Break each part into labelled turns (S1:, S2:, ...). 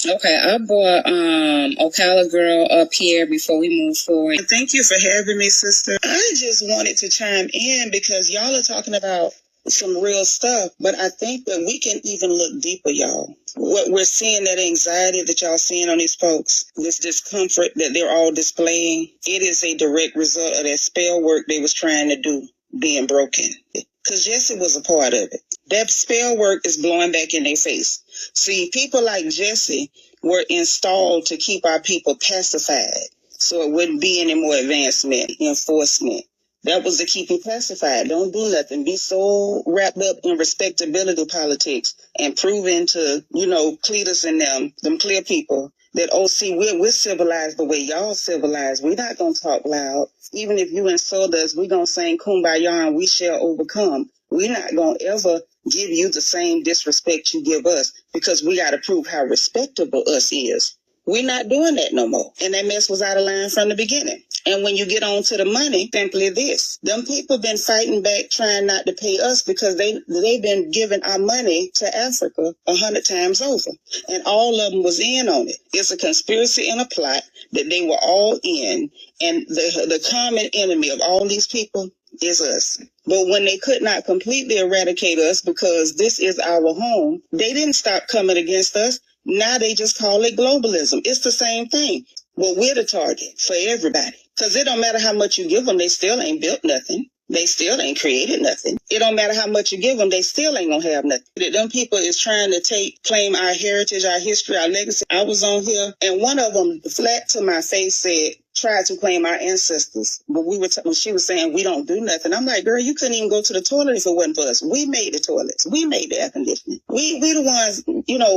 S1: Okay, I brought Ocala Girl up here before we move forward.
S2: Thank you for having me, sister. I just wanted to chime in because y'all are talking about some real stuff, but I think that we can even look deeper, y'all. What we're seeing, that anxiety that y'all seeing on these folks, this discomfort that they're all displaying, it is a direct result of that spell work they was trying to do being broken. Because Jesse was a part of it. That spell work is blowing back in their face. See, people like Jesse were installed to keep our people pacified so it wouldn't be any more advancement, enforcement. That was to keep you pacified. Don't do nothing. Be so wrapped up in respectability politics and proving to, Cletus and them clear people that, see, we're civilized the way y'all civilized. We're not going to talk loud. Even if you insult us, we're going to sing Kumbaya and we shall overcome. We're not going to ever give you the same disrespect you give us because we got to prove how respectable us is. We're not doing that no more. And that mess was out of line from the beginning. And when you get on to the money, simply this. Them people been fighting back trying not to pay us because they've been giving our money to Africa 100 times over. And all of them was in on it. It's a conspiracy and a plot that they were all in. And the common enemy of all these people is us. But when they could not completely eradicate us because this is our home, they didn't stop coming against us. Now they just call it globalism. It's the same thing. Well, we're the target for everybody. Because it don't matter how much you give them, they still ain't built nothing. They still ain't created nothing. It don't matter how much you give them, they still ain't gonna have nothing. Them people is trying to claim our heritage, our history, our legacy. I was on here, and one of them, flat to my face, said, tried to claim our ancestors. But when she was saying we don't do nothing, I'm like, girl, you couldn't even go to the toilet if it wasn't for us. We made the toilets. We made the air conditioning. We the ones,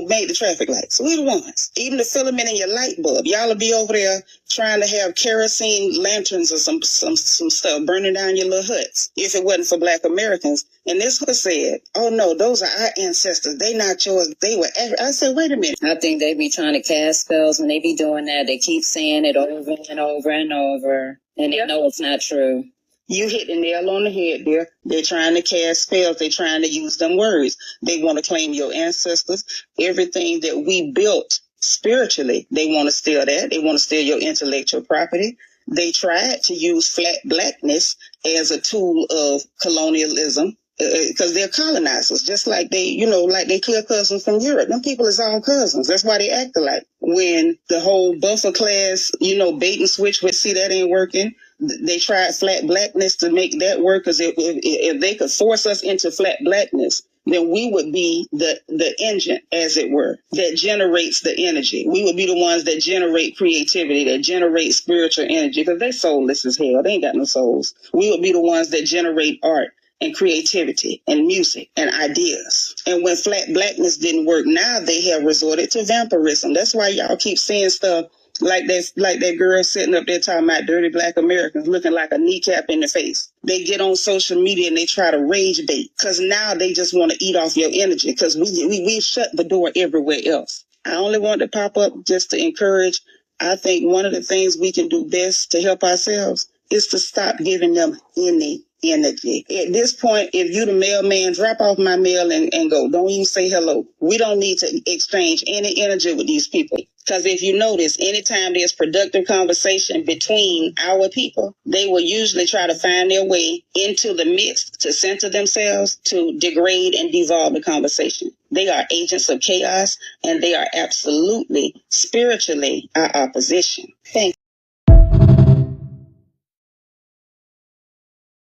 S2: made the traffic lights. We the ones. Even the filament in your light bulb. Y'all will be over there trying to have kerosene lanterns or some stuff burning down your little huts if it wasn't for Black Americans. And this was said, oh no, those are our ancestors. They not yours. They were. I said, wait a minute.
S1: I think they be trying to cast spells. When they be doing that, they keep saying it over and over and over, and they know it's not true.
S2: You hit the nail on the head there. They're trying to cast spells. They're trying to use them words. They want to claim your ancestors. Everything that we built spiritually, they want to steal that. They want to steal your intellectual property. They tried to use flat blackness as a tool of colonialism because they're colonizers, just like like they clear cousins from Europe. Them people is all cousins. That's why they act alike. When the whole buffer class, bait and switch, see that ain't working. They tried flat blackness to make that work because if they could force us into flat blackness, then we would be the engine, as it were, that generates the energy. We would be the ones that generate creativity, that generate spiritual energy, because they soulless as hell. They ain't got no souls. We would be the ones that generate art and creativity and music and ideas. And when flat blackness didn't work, now they have resorted to vampirism. That's why y'all keep seeing stuff like that girl sitting up there talking about dirty Black Americans looking like a kneecap in the face. They get on social media and they try to rage bait because now they just want to eat off your energy because we shut the door everywhere else. I only want to pop up just to encourage. I think one of the things we can do best to help ourselves is to stop giving them any energy. At this point, if you the mailman, drop off my mail and go. Don't even say hello. We don't need to exchange any energy with these people. Because if you notice, anytime there's productive conversation between our people, they will usually try to find their way into the midst to center themselves to degrade and devolve the conversation. They are agents of chaos, and they are absolutely spiritually our opposition. Thank you.